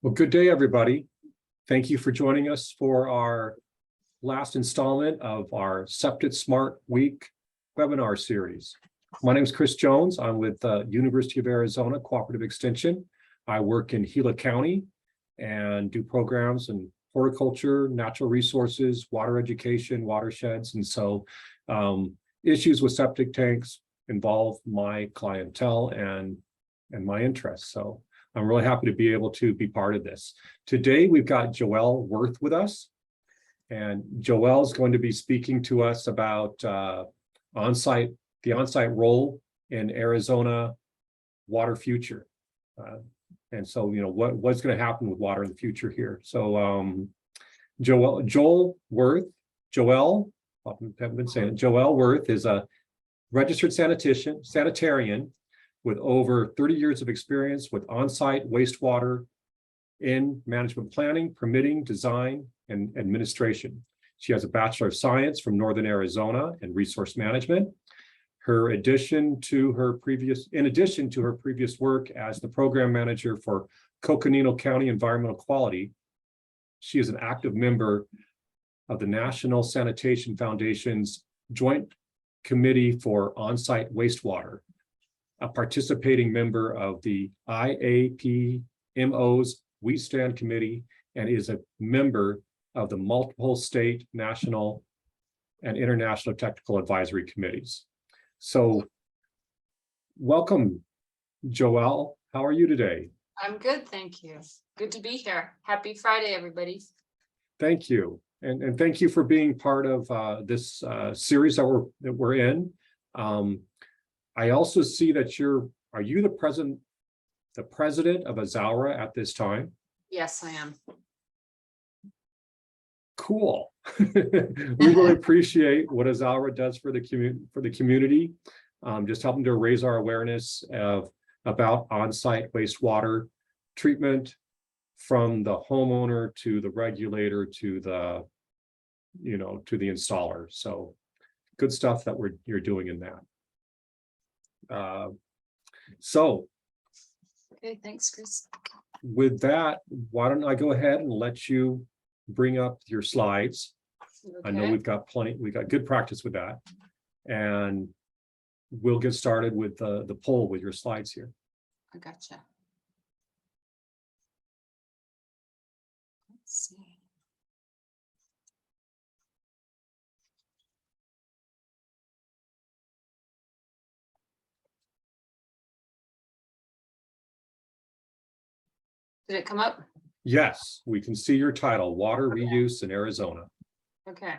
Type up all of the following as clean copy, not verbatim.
Well, good day, everybody. Thank you for joining us for our last installment of our Septic Smart Week webinar series. My name is Chris Jones. I'm with University of Arizona Cooperative Extension. I work in Gila County and do programs in horticulture, natural resources, water education, watersheds. And so issues with septic tanks involve my clientele and my interests. So I'm really happy to be able to be part of this. Today, we've got Joelle Worth with us. And Joelle is going to be speaking to us about the on-site role in Arizona water future. And so, what's going to happen with water in the future here. So Joelle Worth is a registered sanitarian with over 30 years of experience with on-site wastewater in management planning, permitting, design, and administration. She has a Bachelor of Science from Northern Arizona in resource management. In addition to her previous work as the program manager for Coconino County Environmental Quality, she is an active member of the National Sanitation Foundation's Joint Committee for On-Site Wastewater, a participating member of the IAPMO's We Stand Committee, and is a member of the multiple state, national, and international technical advisory committees. So welcome, Joelle. How are you today? I'm good, thank you. Good to be here. Happy Friday, everybody. Thank you. And thank you for being part of this series that we're in. I also see that are you the president of Azara at this time? Yes, I am. Cool. We really appreciate what Azara does for the community, just helping to raise our awareness about on-site wastewater treatment from the homeowner to the regulator to the installer. So good stuff that you're doing in that. Okay, thanks, Chris. With that, why don't I go ahead and let you bring up your slides. Okay. I know we've got good practice with that. And we'll get started with the poll with your slides here. I gotcha. Let's see. Did it come up? Yes, we can see your title, Water Reuse in Arizona. Okay.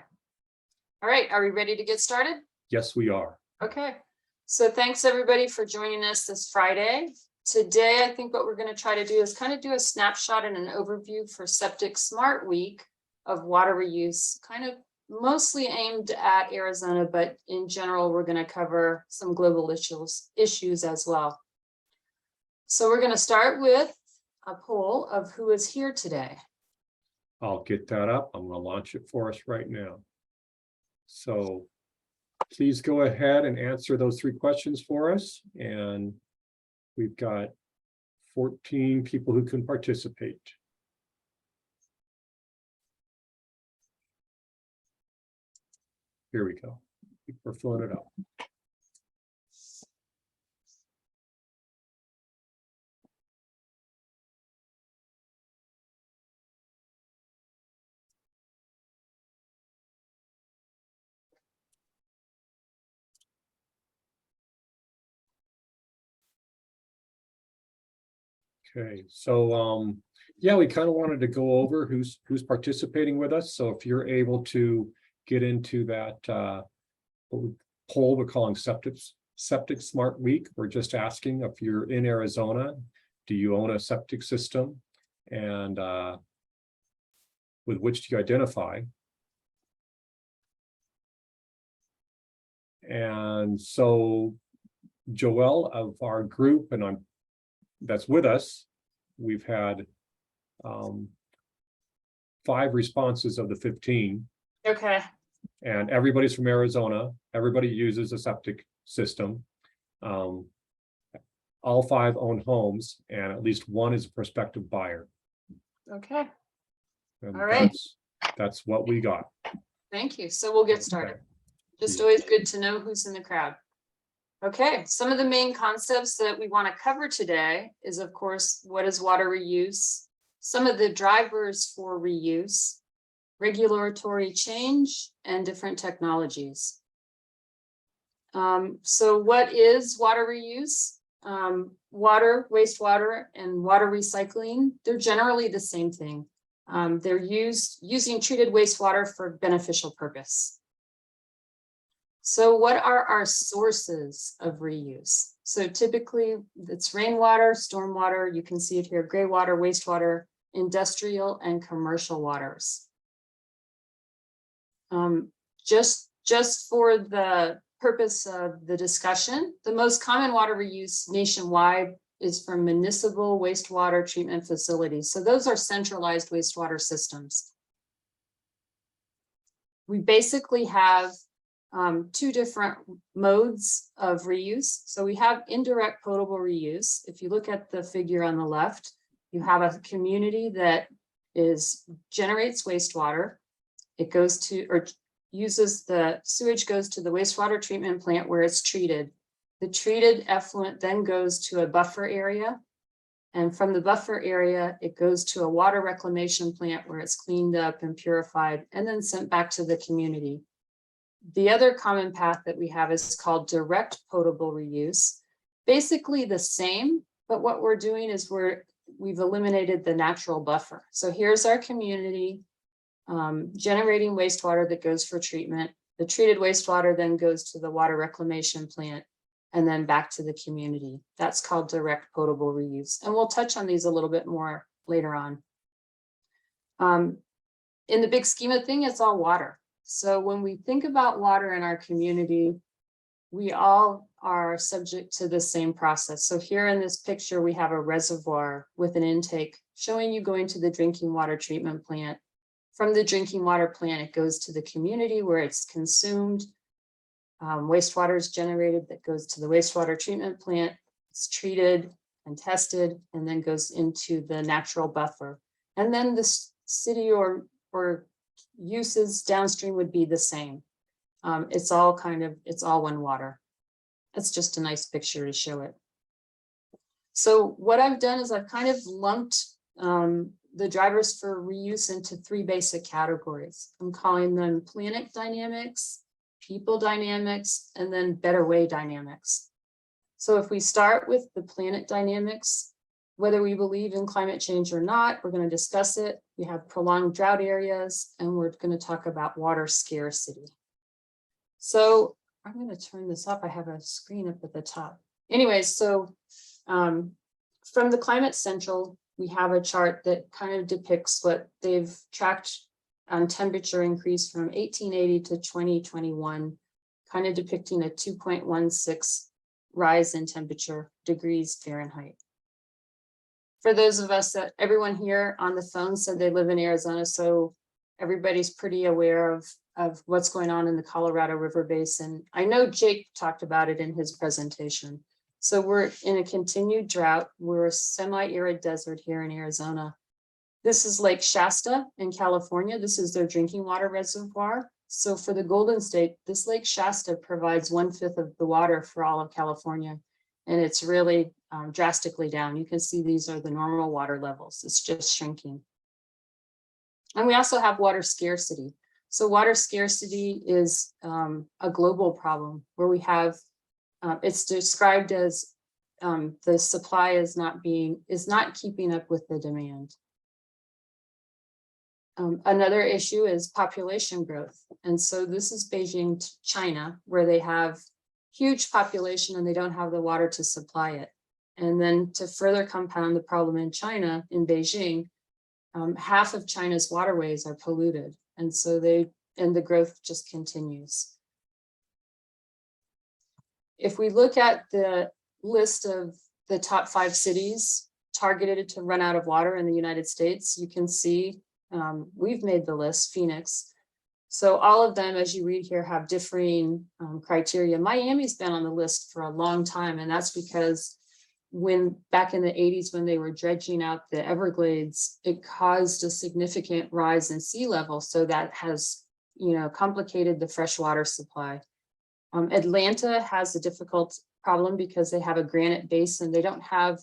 All right, are we ready to get started? Yes, we are. Okay, so thanks everybody for joining us this Friday. Today, I think what we're going to try to do is kind of do a snapshot and an overview for Septic Smart Week of water reuse, kind of mostly aimed at Arizona, but in general, we're going to cover some global issues as well. So we're going to start with a poll of who is here today. I'll get that up. I'm going to launch it for us right now. So please go ahead and answer those 3 questions for us. And we've got 14 people who can participate. Here we go. We're filling it up. Okay, so yeah, we kind of wanted to go over who's participating with us. So if you're able to get into that poll we're calling Septic Smart Week, we're just asking if you're in Arizona, do you own a septic system, and with which do you identify? And so Joelle of our group, and that's with us, we've had 5 responses of the 15. Okay. And everybody's from Arizona. Everybody uses a septic system. All 5 own homes, and at least one is a prospective buyer. Okay, And all right. that's what we got. Thank you. So we'll get started. Just Yeah. always good to know who's in the crowd. Okay, some of the main concepts that we want to cover today is, of course, what is water reuse, some of the drivers for reuse, regulatory change, and different technologies. So what is water reuse? Water, wastewater, and water recycling, they're generally the same thing. They're using treated wastewater for beneficial purpose. So what are our sources of reuse? So typically it's rainwater, stormwater, you can see it here, gray water, wastewater, industrial and commercial waters. Just for the purpose of the discussion, the most common water reuse nationwide is from municipal wastewater treatment facilities. So those are centralized wastewater systems. We basically have two different modes of reuse. So we have indirect potable reuse. If you look at the figure on the left, you have a community that generates wastewater. It goes to, or uses the sewage goes to the wastewater treatment plant where it's treated. The treated effluent then goes to a buffer area. And from the buffer area, it goes to a water reclamation plant where it's cleaned up and purified and then sent back to the community. The other common path that we have is called direct potable reuse. Basically the same, but what we're doing is we've eliminated the natural buffer. So here's our community generating wastewater that goes for treatment. The treated wastewater then goes to the water reclamation plant and then back to the community. That's called direct potable reuse. And we'll touch on these a little bit more later on. In the big scheme of things, it's all water. So when we think about water in our community, we all are subject to the same process. So here in this picture, we have a reservoir with an intake showing you going to the drinking water treatment plant. From the drinking water plant, it goes to the community where it's consumed. Wastewater is generated that goes to the wastewater treatment plant. It's treated and tested and then goes into the natural buffer. And then the city or uses downstream would be the same. It's all one water. That's just a nice picture to show it. So what I've done is I've kind of lumped the drivers for reuse into three basic categories. I'm calling them planet dynamics, people dynamics, and then better way dynamics. So if we start with the planet dynamics, whether we believe in climate change or not, we're going to discuss it. We have prolonged drought areas, and we're going to talk about water scarcity. So I'm going to turn this up. I have a screen up at the top. Anyways, so from the Climate Central, we have a chart that kind of depicts what they've tracked on temperature increase from 1880 to 2021, kind of depicting a 2.16 rise in temperature degrees Fahrenheit. For those of us that everyone here on the phone said they live in Arizona, so everybody's pretty aware of what's going on in the Colorado River Basin. I know Jake talked about it in his presentation. So we're in a continued drought. We're a semi-arid desert here in Arizona. This is Lake Shasta in California. This is their drinking water reservoir. So for the Golden State, this Lake Shasta provides 1/5 of the water for all of California. And it's really drastically down. You can see these are the normal water levels. It's just shrinking. And we also have water scarcity. So water scarcity is a global problem where we have, it's described as the supply is not keeping up with the demand. Another issue is population growth. And so this is Beijing, China, where they have huge population and they don't have the water to supply it. And then to further compound the problem in China, in Beijing, half of China's waterways are polluted. And so the growth just continues. If we look at the list of the top 5 cities targeted to run out of water in the United States, you can see we've made the list, Phoenix. So all of them, as you read here, have differing criteria. Miami's been on the list for a long time, and that's because when back in the 80s, when they were dredging out the Everglades, it caused a significant rise in sea level. So that has, complicated the freshwater supply. Atlanta has a difficult problem because they have a granite basin. They don't have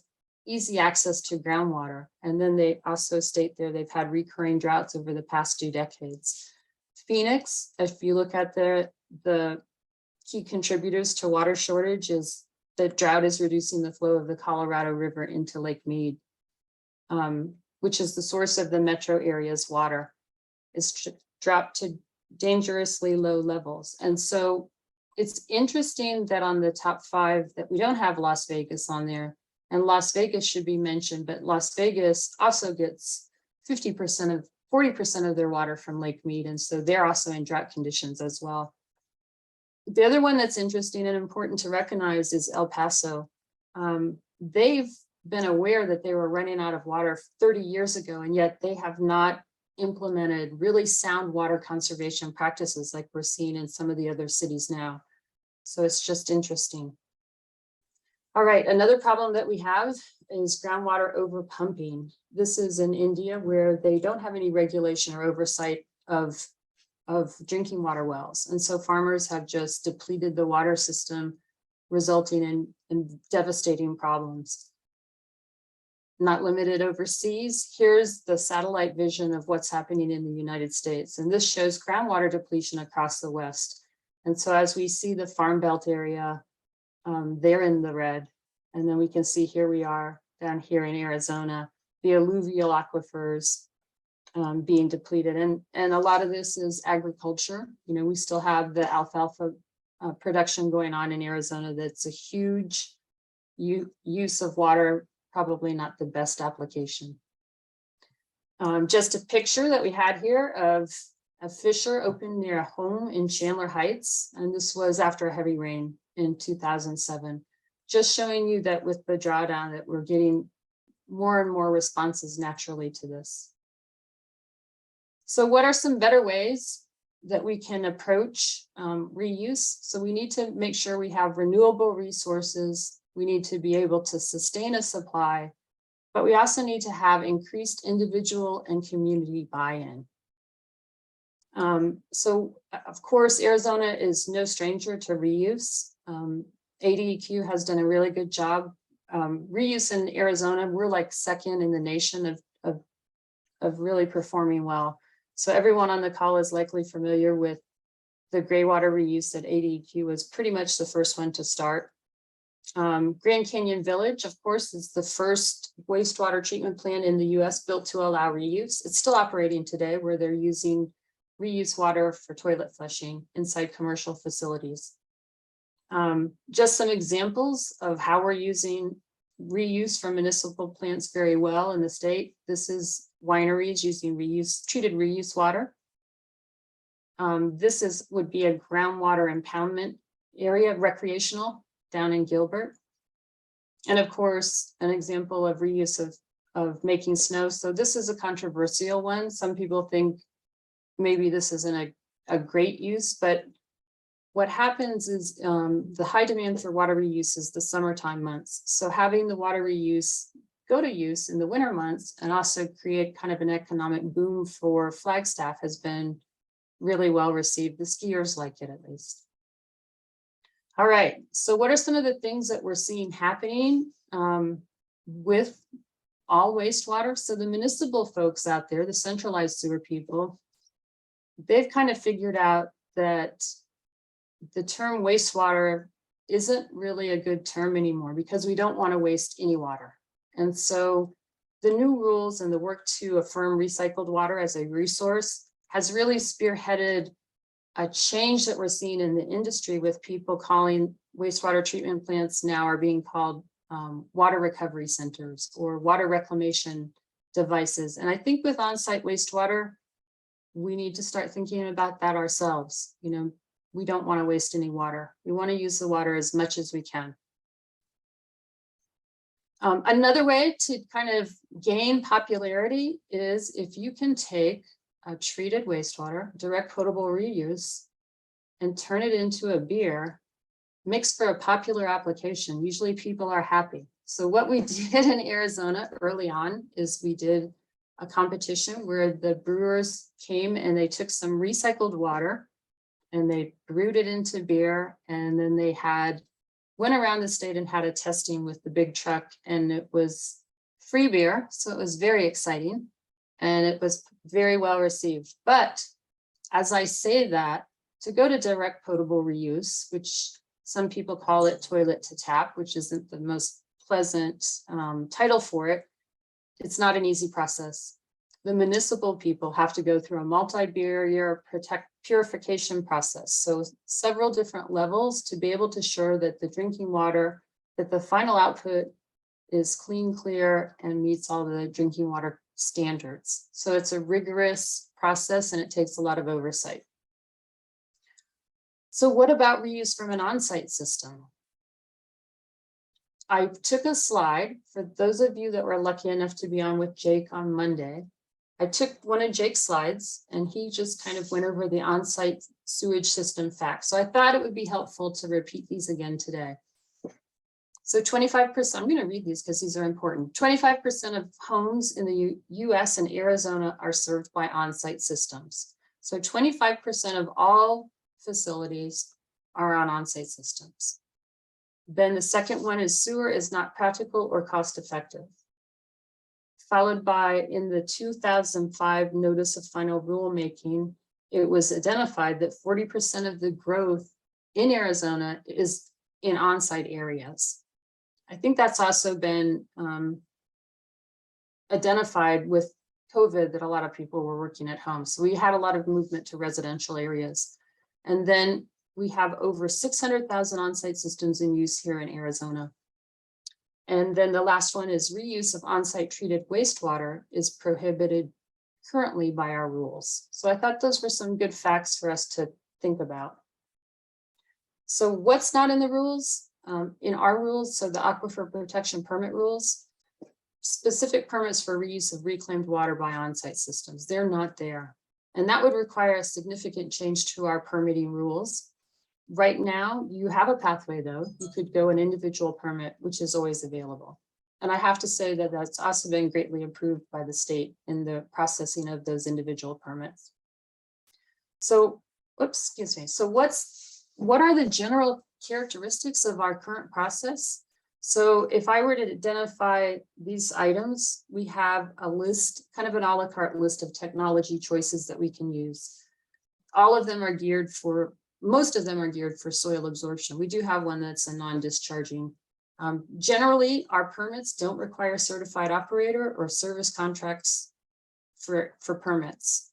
easy access to groundwater. And then they also state there they've had recurring droughts over the past 2 decades. Phoenix, if you look at the key contributors to water shortage, is the drought is reducing the flow of the Colorado River into Lake Mead, which is the source of the metro area's water. It's dropped to dangerously low levels. And so it's interesting that on the top 5 that we don't have Las Vegas on there, and Las Vegas should be mentioned, but Las Vegas also gets 40% of their water from Lake Mead. And so they're also in drought conditions as well. The other one that's interesting and important to recognize is El Paso. They've been aware that they were running out of water 30 years ago, and yet they have not implemented really sound water conservation practices like we're seeing in some of the other cities now. So it's just interesting. All right, another problem that we have is groundwater overpumping. This is in India, where they don't have any regulation or oversight of drinking water wells. And so farmers have just depleted the water system, resulting in devastating problems. Not limited overseas. Here's the satellite vision of what's happening in the United States. And this shows groundwater depletion across the West. And so as we see the Farm Belt area, they're in the red. And then we can see here we are down here in Arizona, the alluvial aquifers being depleted. And a lot of this is agriculture. We still have the alfalfa production going on in Arizona. That's a huge use of water, probably not the best application. Just a picture that we had here of a fissure opened near a home in Chandler Heights. And this was after a heavy rain in 2007. Just showing you that with the drawdown that we're getting more and more responses naturally to this. So what are some better ways that we can approach reuse? So we need to make sure we have renewable resources. We need to be able to sustain a supply, but we also need to have increased individual and community buy-in. So of course, Arizona is no stranger to reuse. ADEQ has done a really good job. Reuse in Arizona, we're like second in the nation of really performing well. So everyone on the call is likely familiar with the gray water reuse that ADEQ was pretty much the first one to start. Grand Canyon Village, of course, is the first wastewater treatment plant in the US built to allow reuse. It's still operating today, where they're using reuse water for toilet flushing inside commercial facilities. Just some examples of how we're using reuse from municipal plants very well in the state. This is wineries using treated reuse water. This would be a groundwater impoundment area, recreational, down in Gilbert. And of course, an example of reuse of making snow. So this is a controversial one. Some people think maybe this isn't a great use, but what happens is the high demand for water reuse is the summertime months. So having the water reuse go to use in the winter months and also create kind of an economic boom for Flagstaff has been really well received. The skiers like it, at least. All right, so what are some of the things that we're seeing happening with all wastewater? So the municipal folks out there, the centralized sewer people, they've kind of figured out that the term wastewater isn't really a good term anymore because we don't want to waste any water. And so the new rules and the work to affirm recycled water as a resource has really spearheaded a change that we're seeing in the industry, with people calling wastewater treatment plants now are being called water recovery centers or water reclamation devices. And I think with on-site wastewater, we need to start thinking about that ourselves. We don't want to waste any water. We want to use the water as much as we can. Another way to kind of gain popularity is if you can take a treated wastewater, direct potable reuse, and turn it into a beer mixed for a popular application. Usually people are happy. So what we did in Arizona early on is we did a competition where the brewers came and they took some recycled water and they brewed it into beer. And then they went around the state and had a testing with the big truck, and it was free beer. So it was very exciting and it was very well received. But as I say that, to go to direct potable reuse, which some people call it toilet to tap, which isn't the most pleasant title for it, it's not an easy process. The municipal people have to go through a multi-barrier purification process. So several different levels to be able to ensure that the drinking water, that the final output is clean, clear, and meets all the drinking water standards. So it's a rigorous process and it takes a lot of oversight. So what about reuse from an on-site system? I took a slide for those of you that were lucky enough to be on with Jake on Monday. I took one of Jake's slides and he just kind of went over the on-site sewage system facts. So I thought it would be helpful to repeat these again today. So 25%, I'm going to read these because these are important. 25% of homes in the US and Arizona are served by on-site systems. So 25% of all facilities are on on-site systems. Then the second one is sewer is not practical or cost effective. Followed by, in the 2005 Notice of Final Rulemaking, it was identified that 40% of the growth in Arizona is in on-site areas. I think that's also been identified with COVID, that a lot of people were working at home. So we had a lot of movement to residential areas. And then we have over 600,000 on-site systems in use here in Arizona. And then the last one is reuse of on-site treated wastewater is prohibited currently by our rules. So I thought those were some good facts for us to think about. So what's not in the rules? In our rules, so the Aquifer Protection Permit rules, specific permits for reuse of reclaimed water by on-site systems, they're not there. And that would require a significant change to our permitting rules. Right now, you have a pathway though. You could go an individual permit, which is always available. And I have to say that that's also been greatly improved by the state in the processing of those individual permits. So, oops, excuse me. So what are the general characteristics of our current process? So if I were to identify these items, we have a list, kind of an a la carte list of technology choices that we can use. All of them are geared for, most of them are geared for soil absorption. We do have one that's a non-discharging. Generally, our permits don't require a certified operator or service contracts for permits.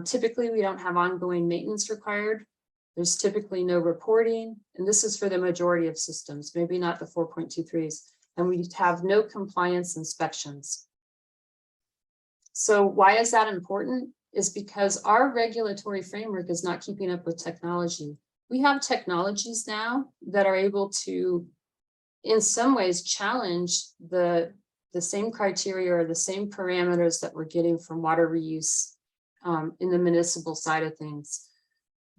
Typically, we don't have ongoing maintenance required. There's typically no reporting, and this is for the majority of systems, maybe not the 4.23s, and we have no compliance inspections. So why is that important? Is because our regulatory framework is not keeping up with technology. We have technologies now that are able to, in some ways, challenge the same criteria or the same parameters that we're getting from water reuse in the municipal side of things.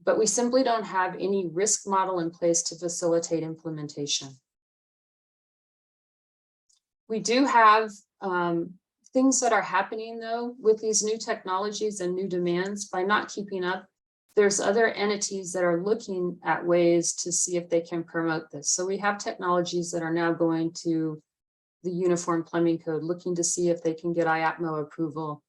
But we simply don't have any risk model in place to facilitate implementation. We do have things that are happening though with these new technologies and new demands. By not keeping up, there's other entities that are looking at ways to see if they can promote this. So we have technologies that are now going to the Uniform Plumbing Code, looking to see if they can get IAPMO approval.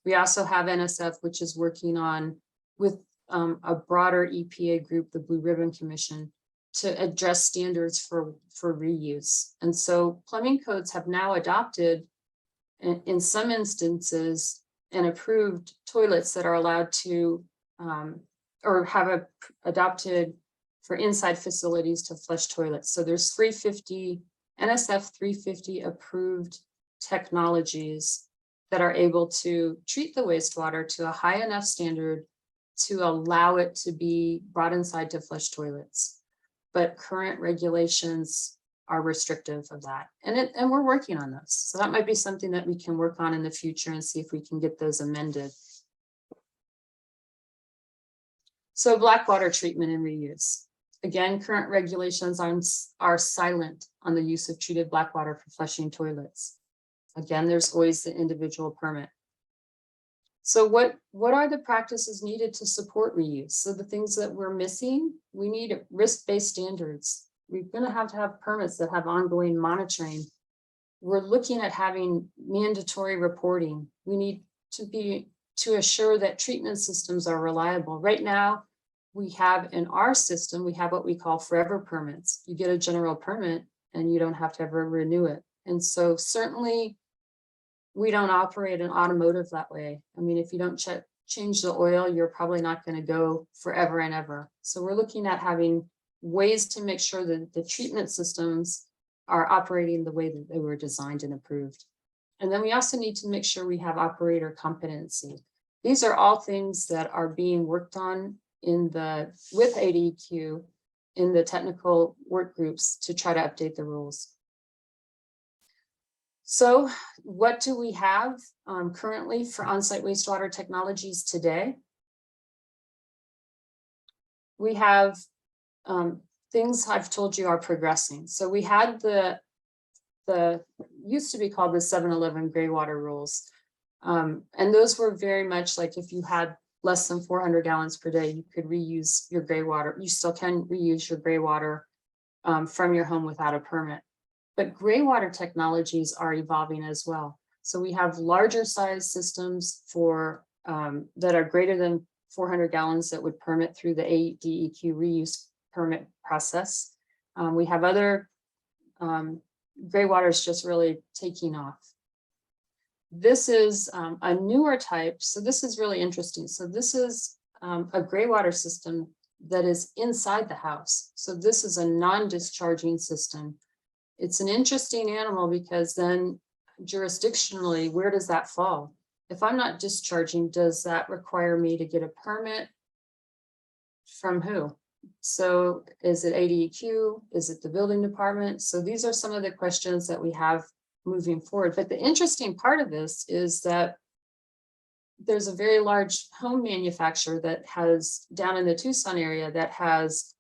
We also have NSF, which is working on with a broader EPA group, the Blue Ribbon Commission, to address standards for reuse. And so plumbing codes have now adopted, in some instances, and approved toilets that are allowed to, or have adopted for inside facilities to flush toilets. So there's 350, NSF 350 approved technologies that are able to treat the wastewater to a high enough standard to allow it to be brought inside to flush toilets. But current regulations are restrictive of that. And we're working on those. So that might be something that we can work on in the future and see if we can get those amended. So Blackwater treatment and reuse. Again, current regulations are silent on the use of treated black water for flushing toilets. Again, there's always the individual permit. So what are the practices needed to support reuse? So the things that we're missing, we need risk-based standards. We're going to have permits that have ongoing monitoring. We're looking at having mandatory reporting. We need to assure that treatment systems are reliable. Right now, we have in our system, we have what we call forever permits. You get a general permit and you don't have to ever renew it. And so certainly we don't operate an automotive that way. I mean, if you don't change the oil, you're probably not going to go forever and ever. So we're looking at having ways to make sure that the treatment systems are operating the way that they were designed and approved. And then we also need to make sure we have operator competency. These are all things that are being worked on with ADEQ in the technical work groups to try to update the rules. So what do we have currently for on-site wastewater technologies today? We have things I've told you are progressing. So we had the used to be called the 7-Eleven gray water rules. And those were very much like if you had less than 400 gallons per day, you could reuse your gray water. You still can reuse your gray water from your home without a permit. But gray water technologies are evolving as well. So we have larger size systems that are greater than 400 gallons that would permit through the ADEQ reuse permit process. We have other gray water is just really taking off. This is a newer type. So this is really interesting. So this is a gray water system that is inside the house. So this is a non-discharging system. It's an interesting animal because then jurisdictionally, where does that fall? If I'm not discharging, does that require me to get a permit from who? So is it ADEQ? Is it the building department? So these are some of the questions that we have moving forward. But the interesting part of this is that there's a very large home manufacturer that has down in the Tucson area that has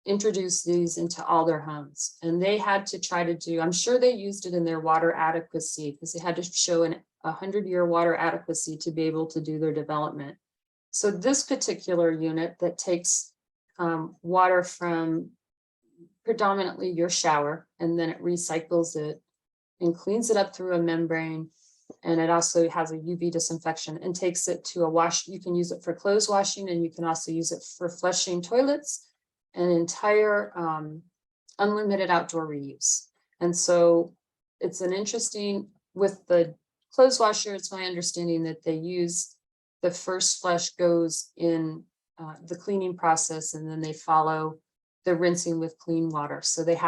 introduced these into all their homes. And they had to try to do, I'm sure they used it in their water adequacy because they had to show a 100-year water adequacy to be able to do their development. So this particular unit that takes water from predominantly your shower, and then it recycles it and cleans it up through a membrane. And it also has a UV disinfection and takes it to a wash. You can use it for clothes washing, and you can also use it for flushing toilets and entire unlimited outdoor reuse. And so it's an interesting, with the clothes washer, it's my understanding that they use the first flush goes in the cleaning process, and then they follow the rinsing with clean water. So it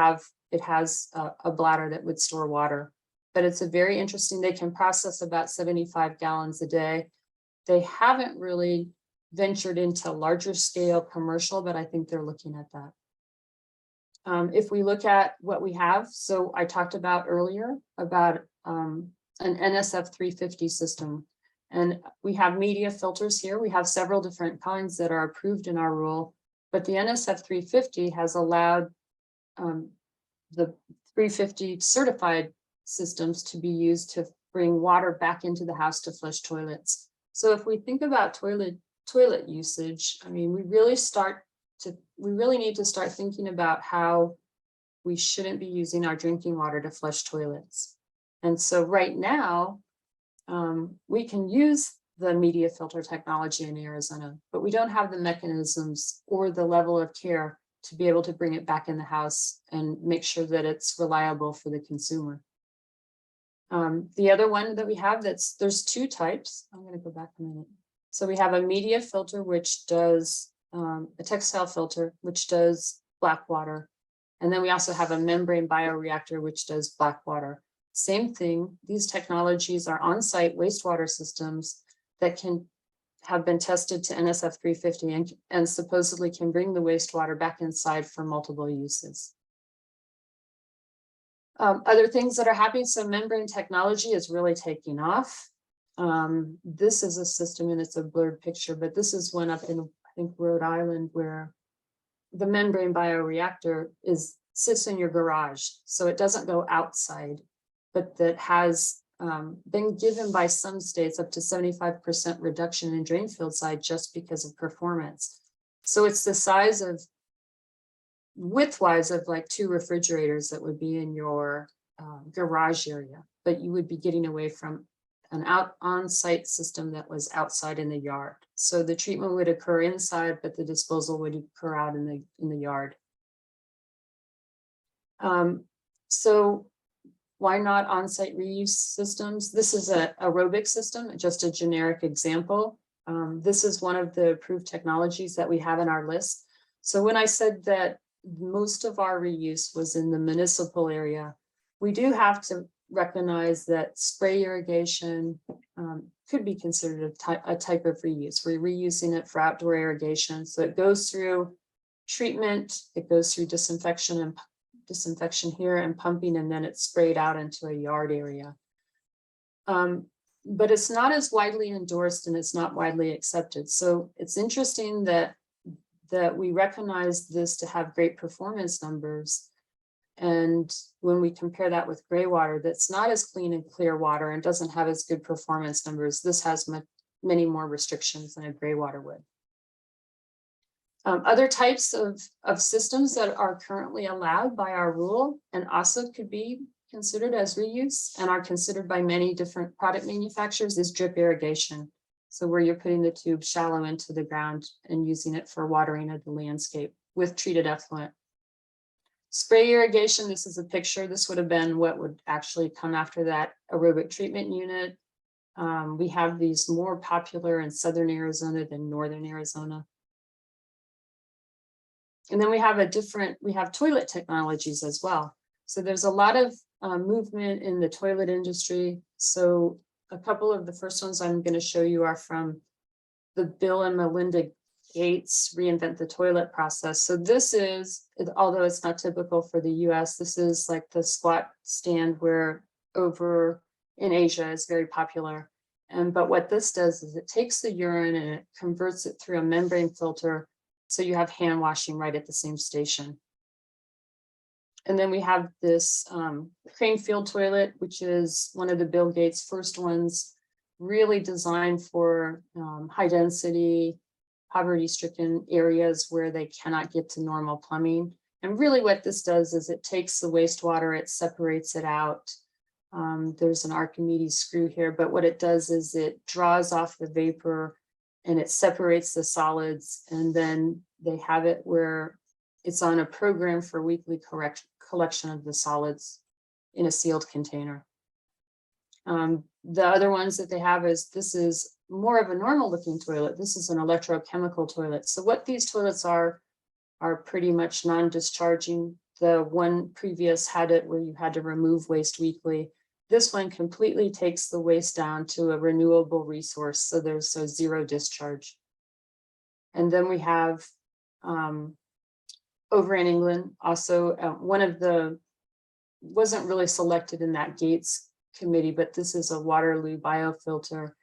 has a bladder that would store water. But it's a very interesting, they can process about 75 gallons a day. They haven't really ventured into larger scale commercial, but I think they're looking at that. If we look at what we have, so I talked about earlier about an NSF 350 system, and we have media filters here. We have several different kinds that are approved in our rule, but the NSF 350 has allowed the 350 certified systems to be used to bring water back into the house to flush toilets. So if we think about toilet usage, I mean, we really need to start thinking about how we shouldn't be using our drinking water to flush toilets. And so right now, we can use the media filter technology in Arizona, but we don't have the mechanisms or the level of care to be able to bring it back in the house and make sure that it's reliable for the consumer. The other one that we have, there's two types. I'm going to go back a minute. So we have a media filter, which does a textile filter, which does black water. And then we also have a membrane bioreactor, which does black water. Same thing. These technologies are on-site wastewater systems that have been tested to NSF 350 and supposedly can bring the wastewater back inside for multiple uses. Other things that are happening, so membrane technology is really taking off. This is a system, and it's a blurred picture, but this is one up in, I think, Rhode Island, where the membrane bioreactor sits in your garage, so it doesn't go outside, but that has been given by some states up to 75% reduction in drain field side just because of performance. So it's the size of, widthwise of like 2 refrigerators that would be in your garage area, but you would be getting away from an on-site system that was outside in the yard. So the treatment would occur inside, but the disposal would occur out in the yard. So why not on-site reuse systems? This is an aerobic system, just a generic example. This is one of the approved technologies that we have in our list. So when I said that most of our reuse was in the municipal area, we do have to recognize that spray irrigation could be considered a type of reuse. We're reusing it for outdoor irrigation. So it goes through treatment, it goes through disinfection here and pumping, and then it's sprayed out into a yard area. But it's not as widely endorsed and it's not widely accepted. So it's interesting that we recognize this to have great performance numbers. And when we compare that with gray water, that's not as clean and clear water and doesn't have as good performance numbers, this has many more restrictions than a gray water would. Other types of systems that are currently allowed by our rule and also could be considered as reuse and are considered by many different product manufacturers is drip irrigation. So where you're putting the tube shallow into the ground and using it for watering of the landscape with treated effluent. Spray irrigation, this is a picture. This would have been what would actually come after that aerobic treatment unit. We have these more popular in southern Arizona than northern Arizona. And then we have toilet technologies as well. So there's a lot of movement in the toilet industry. So a couple of the first ones I'm going to show you are from the Bill and Melinda Gates Reinvent the Toilet process. So this is, although it's not typical for the US, this is like the squat stand where over in Asia is very popular. But what this does is it takes the urine and it converts it through a membrane filter. So you have hand washing right at the same station. And then we have this crane field toilet, which is one of the Bill Gates first ones, really designed for high density, poverty-stricken areas where they cannot get to normal plumbing. And really what this does is it takes the wastewater, it separates it out. There's an Archimedes screw here, but what it does is it draws off the vapor and it separates the solids, and then they have it where it's on a program for weekly collection of the solids in a sealed container. The other ones that they have is, this is more of a normal looking toilet. This is an electrochemical toilet. So what these toilets are pretty much non-discharging. The one previous had it where you had to remove waste weekly. This one completely takes the waste down to a renewable resource. So there's zero discharge. And then we have over in England, also one of the, wasn't really selected in that Gates committee, but this is a Waterloo Bio Filter.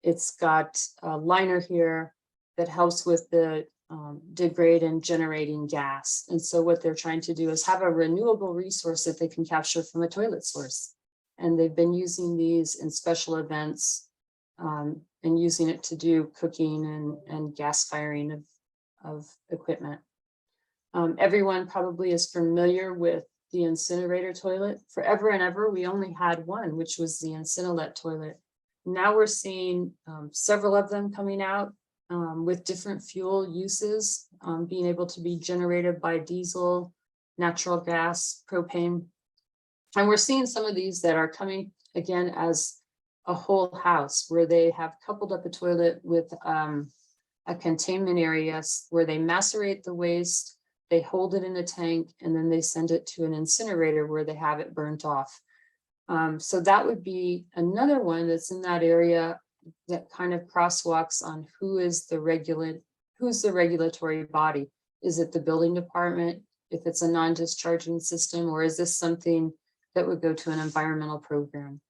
It's got a liner here that helps with the degrade and generating gas. And so what they're trying to do is have a renewable resource that they can capture from a toilet source. And they've been using these in special events and using it to do cooking and gas firing of equipment. Everyone probably is familiar with the Incinerator Toilet. Forever and ever, we only had one, which was the Incinerator Toilet. Now we're seeing several of them coming out with different fuel uses, being able to be generated by diesel, natural gas, propane. And we're seeing some of these that are coming again as a whole house, where they have coupled up a toilet with a containment area where they macerate the waste, they hold it in a tank, and then they send it to an incinerator where they have it burnt off. So that would be another one that's in that area that kind of crosswalks on who's the regulatory body. Is it the building department, if it's a non-discharging system, or is this something that would go to an environmental program?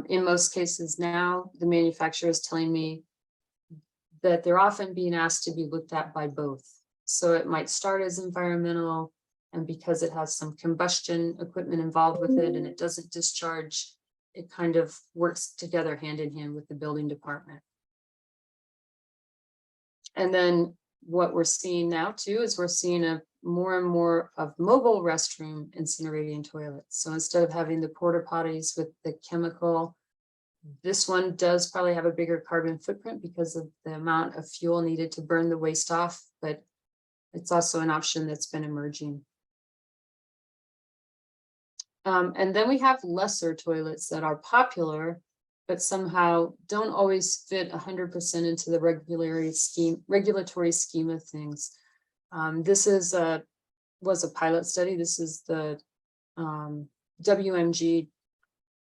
In most cases now, the manufacturer is telling me that they're often being asked to be looked at by both. So it might start as environmental, and because it has some combustion equipment involved with it and it doesn't discharge, it kind of works together hand in hand with the building department. And then what we're seeing now too is we're seeing a more and more of mobile restroom incinerating toilets. So instead of having the porta potties with the chemical, this one does probably have a bigger carbon footprint because of the amount of fuel needed to burn the waste off, but it's also an option that's been emerging. And then we have lesser toilets that are popular, but somehow don't always fit 100% into the regulatory scheme of things. This was a pilot study. This is the Wmg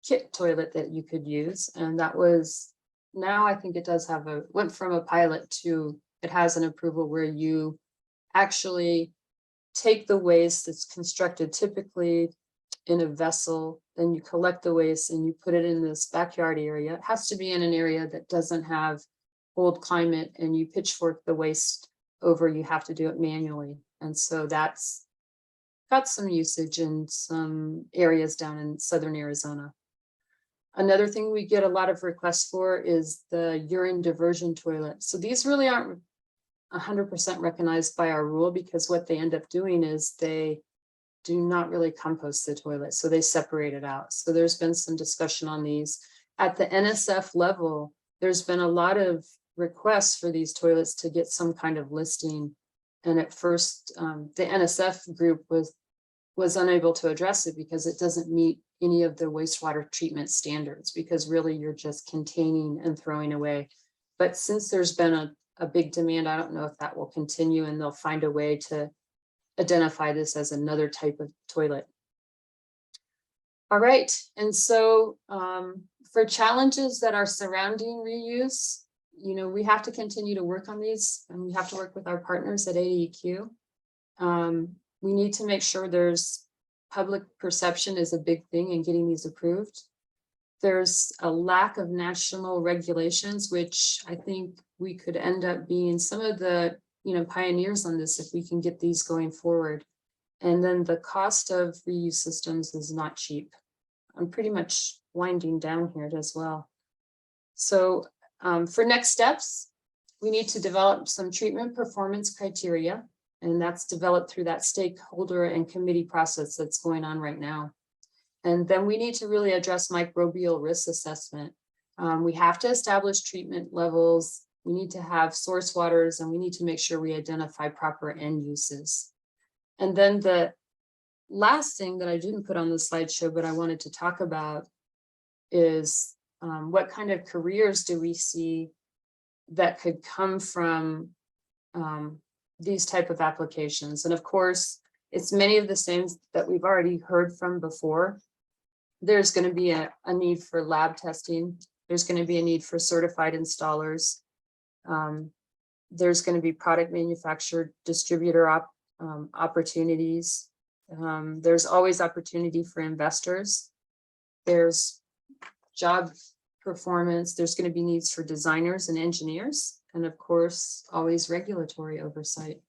Kit Toilet that you could use, and that was, now I think it does have went from a pilot to it has an approval where you actually take the waste that's constructed typically in a vessel, then you collect the waste and you put it in this backyard area. It has to be in an area that doesn't have cold climate, and you pitchfork the waste over. You have to do it manually, and so that's got some usage in some areas down in southern Arizona. Another thing we get a lot of requests for is the urine diversion toilet. So these really aren't 100% recognized by our rule, because what they end up doing is they do not really compost the toilet. So they separate it out. So there's been some discussion on these. At the NSF level, there's been a lot of requests for these toilets to get some kind of listing. And at first, the NSF group was unable to address it because it doesn't meet any of the wastewater treatment standards, because really you're just containing and throwing away. But since there's been a big demand, I don't know if that will continue and they'll find a way to identify this as another type of toilet. All right, and so for challenges that are surrounding reuse, you know, we have to continue to work on these, and we have to work with our partners at ADEQ. We need to make sure there's public perception is a big thing in getting these approved. There's a lack of national regulations, which I think we could end up being some of the, you know, pioneers on this if we can get these going forward. And then the cost of reuse systems is not cheap. I'm pretty much winding down here as well. So for next steps, we need to develop some treatment performance criteria, and that's developed through that stakeholder and committee process that's going on right now. And then we need to really address microbial risk assessment. We have to establish treatment levels. We need to have source waters, and we need to make sure we identify proper end uses. And then the last thing that I didn't put on the slideshow, but I wanted to talk about is what kind of careers do we see that could come from these type of applications. And of course, it's many of the same that we've already heard from before. There's going to be a need for lab testing. There's going to be a need for certified installers. There's going to be product manufacturer distributor opportunities. There's always opportunity for investors. There's job performance. There's going to be needs for designers and engineers. And of course, always regulatory oversight.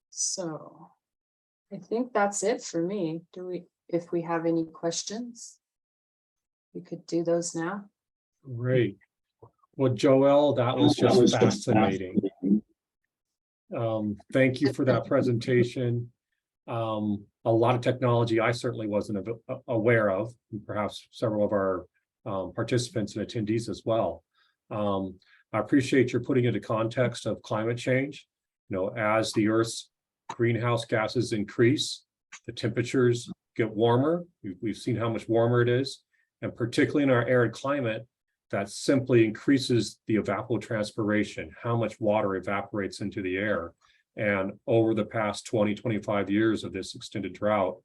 So I think that's it for me. If we have any questions, we could do those now. Great. Well, Joelle, that was just fascinating. Thank you for that presentation. A lot of technology I certainly wasn't aware of, and perhaps several of our participants and attendees as well. I appreciate your putting into context of climate change. You know, as the Earth's greenhouse gases increase, the temperatures get warmer. We've seen how much warmer it is, and particularly in our arid climate, that simply increases the evapotranspiration, how much water evaporates into the air. And over the past 20, 25 years of this extended drought,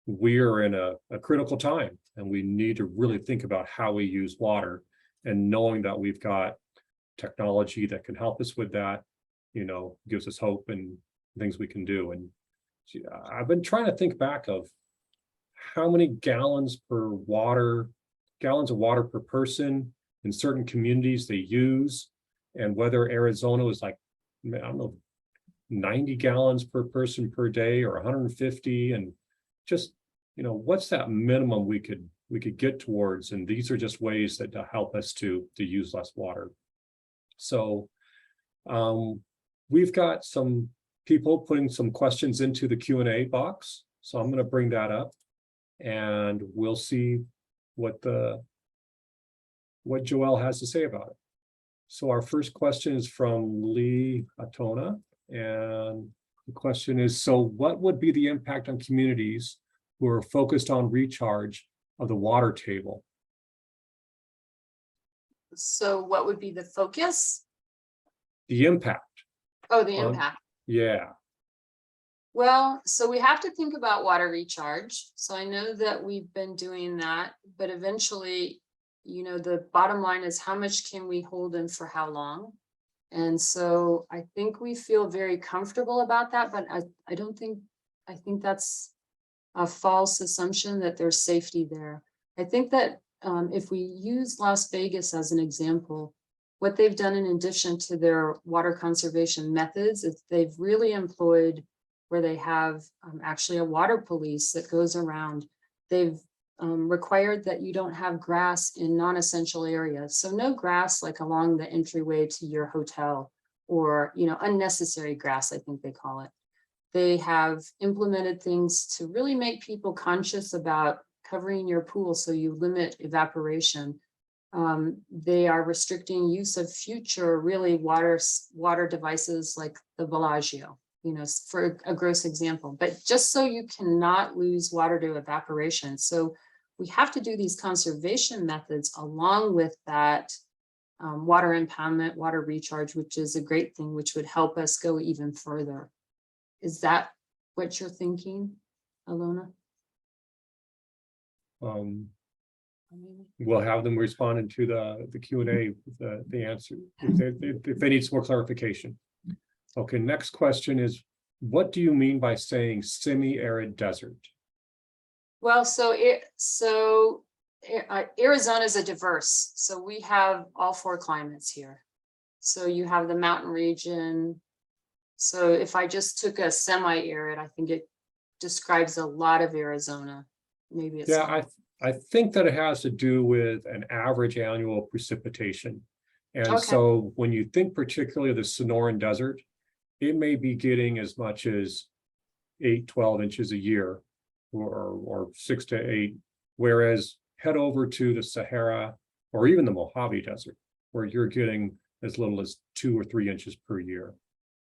we are in a critical time, and we need to really think about how we use water, and knowing that we've got technology that can help us with that, you know, gives us hope and things we can do. And I've been trying to think back of how many gallons of water per person in certain communities they use, and whether Arizona is like I don't know, 90 gallons per person per day or 150, and just, what's that minimum we could get towards? And these are just ways that to help us to use less water. So we've got some people putting some questions into the Q&A box. So I'm going to bring that up and we'll see what Joelle has to say about it. So our first question is from Lee Atona. And the question is, so what would be the impact on communities who are focused on recharge of the water table? So what would be the focus? The impact. Oh, the impact. Yeah. Well, so we have to think about water recharge. So I know that we've been doing that, but eventually, the bottom line is how much can we hold in for how long? And so I think we feel very comfortable about that, but I think that's a false assumption that there's safety there. I think that if we use Las Vegas as an example, what they've done in addition to their water conservation methods is they've really employed where they have actually a water police that goes around. They've required that you don't have grass in non-essential areas. So no grass like along the entryway to your hotel or, unnecessary grass, I think they call it. They have implemented things to really make people conscious about covering your pool so you limit evaporation. They are restricting use of future really water devices like the Bellagio, for a gross example, but just so you cannot lose water to evaporation. So we have to do these conservation methods along with that water impoundment, water recharge, which is a great thing, which would help us go even further. Is that what you're thinking, Alona? We'll have them respond to the Q&A with the answer if they need some more clarification. Okay, next question is, what do you mean by saying semi-arid desert? Well, Arizona is a diverse, so we have all 4 climates here. So you have the mountain region. So if I just took a semi-arid, I think it describes a lot of Arizona. Maybe it's I think that it has to do with an average annual precipitation. And okay. So when you think particularly of the Sonoran Desert, it may be getting as much as 8-12 inches a year or 6 to 8, whereas head over to the Sahara or even the Mojave Desert, where you're getting as little as 2 or 3 inches per year.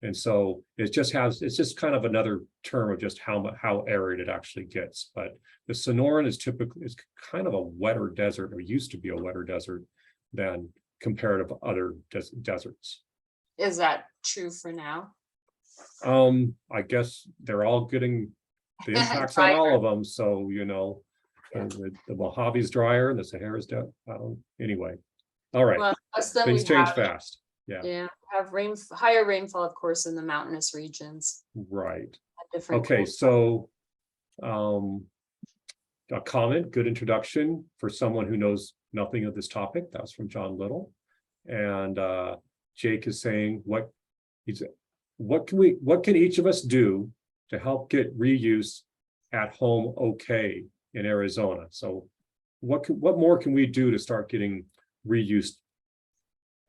And so it's just kind of another term of just how arid it actually gets. But the Sonoran is kind of a wetter desert, or used to be a wetter desert than comparative other deserts. Is that true for now? I guess they're all getting the impacts on all of them. So, the Mojave's drier and the Sahara's anyway. All right. Well, things change fast. Yeah, have higher rainfall, of course, in the mountainous regions. Right. Okay, so a comment, good introduction for someone who knows nothing of this topic. That was from John Little. And Jake is saying, what can each of us do to help get reuse at home okay in Arizona? So what more can we do to start getting reuse?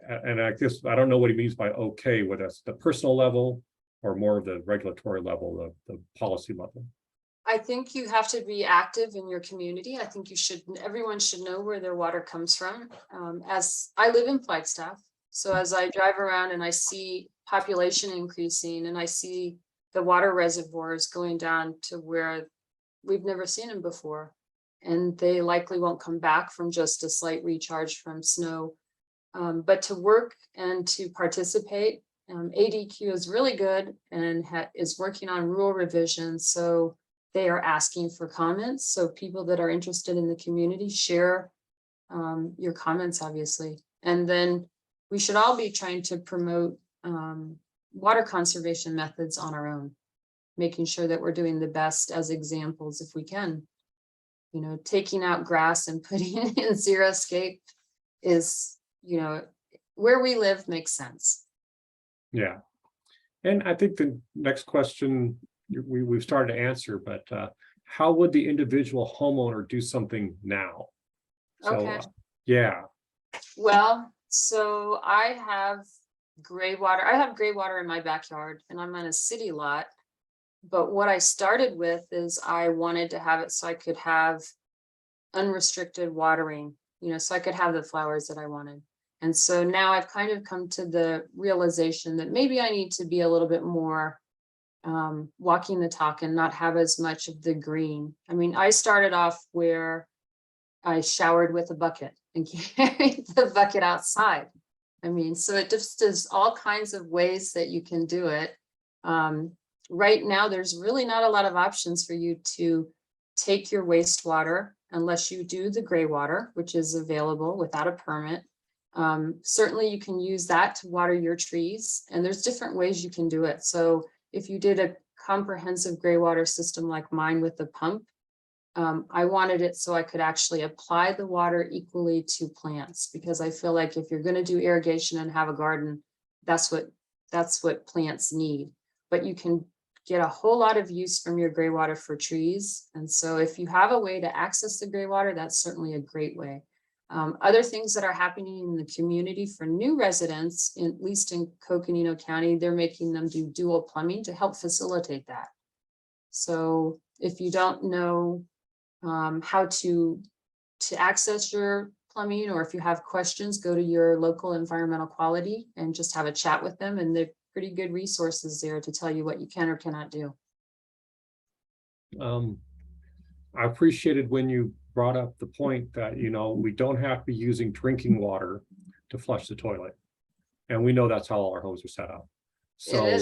And I guess I don't know what he means by okay, whether that's the personal level or more of the regulatory level, the policy level. I think you have to be active in your community. I think everyone should know where their water comes from. As I live in Flagstaff, so as I drive around and I see population increasing and I see the water reservoirs going down to where we've never seen them before, and they likely won't come back from just a slight recharge from snow. But to work and to participate, ADQ is really good and is working on rule revisions. So they are asking for comments. So people that are interested in the community, share your comments, obviously. And then we should all be trying to promote water conservation methods on our own, making sure that we're doing the best as examples if we can. Taking out grass and putting it in xeriscape is, where we live makes sense. Yeah. And I think the next question we've started to answer, but how would the individual homeowner do something now? So, Okay. yeah. Well, so I have gray water. I have gray water in my backyard and I'm on a city lot. But what I started with is I wanted to have it so I could have unrestricted watering, so I could have the flowers that I wanted. And so now I've kind of come to the realization that maybe I need to be a little bit more walking the talk and not have as much of the green. I mean, I started off where I showered with a bucket and carried the bucket outside. I mean, so it just is all kinds of ways that you can do it. Right now, there's really not a lot of options for you to take your wastewater unless you do the gray water, which is available without a permit. Certainly you can use that to water your trees, and there's different ways you can do it. So if you did a comprehensive gray water system like mine with the pump, I wanted it so I could actually apply the water equally to plants, because I feel like if you're going to do irrigation and have a garden, that's what plants need. But you can get a whole lot of use from your gray water for trees. And so if you have a way to access the gray water, that's certainly a great way. Other things that are happening in the community for new residents, at least in Coconino County, they're making them do dual plumbing to help facilitate that. So if you don't know how to access your plumbing, or if you have questions, go to your local environmental quality and just have a chat with them, and they're pretty good resources there to tell you what you can or cannot do. I appreciated when you brought up the point that, we don't have to be using drinking water to flush the toilet. And we know that's how all our homes are set up. So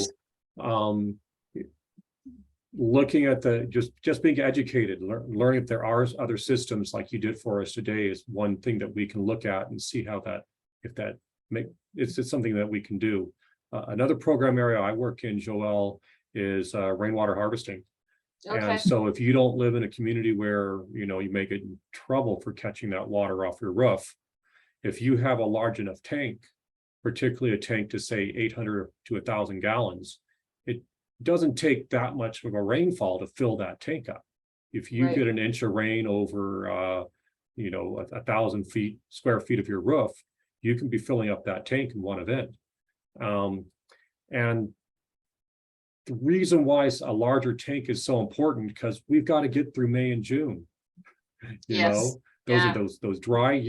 looking at just being educated, learning if there are other systems like you did for us today is one thing that we can look at and see how it's something that we can do. Another program area I work in, Joelle, is rainwater harvesting. Okay. And so if you don't live in a community where, you may get in trouble for catching that water off your roof, if you have a large enough tank, particularly a tank to say 800 to 1,000 gallons, it doesn't take that much of a rainfall to fill that tank up. If you get an inch of rain over, 1,000 square feet of your roof, you can be filling up that tank in one event. And the reason why a larger tank is so important, because we've got to get through May and June. Those are those dry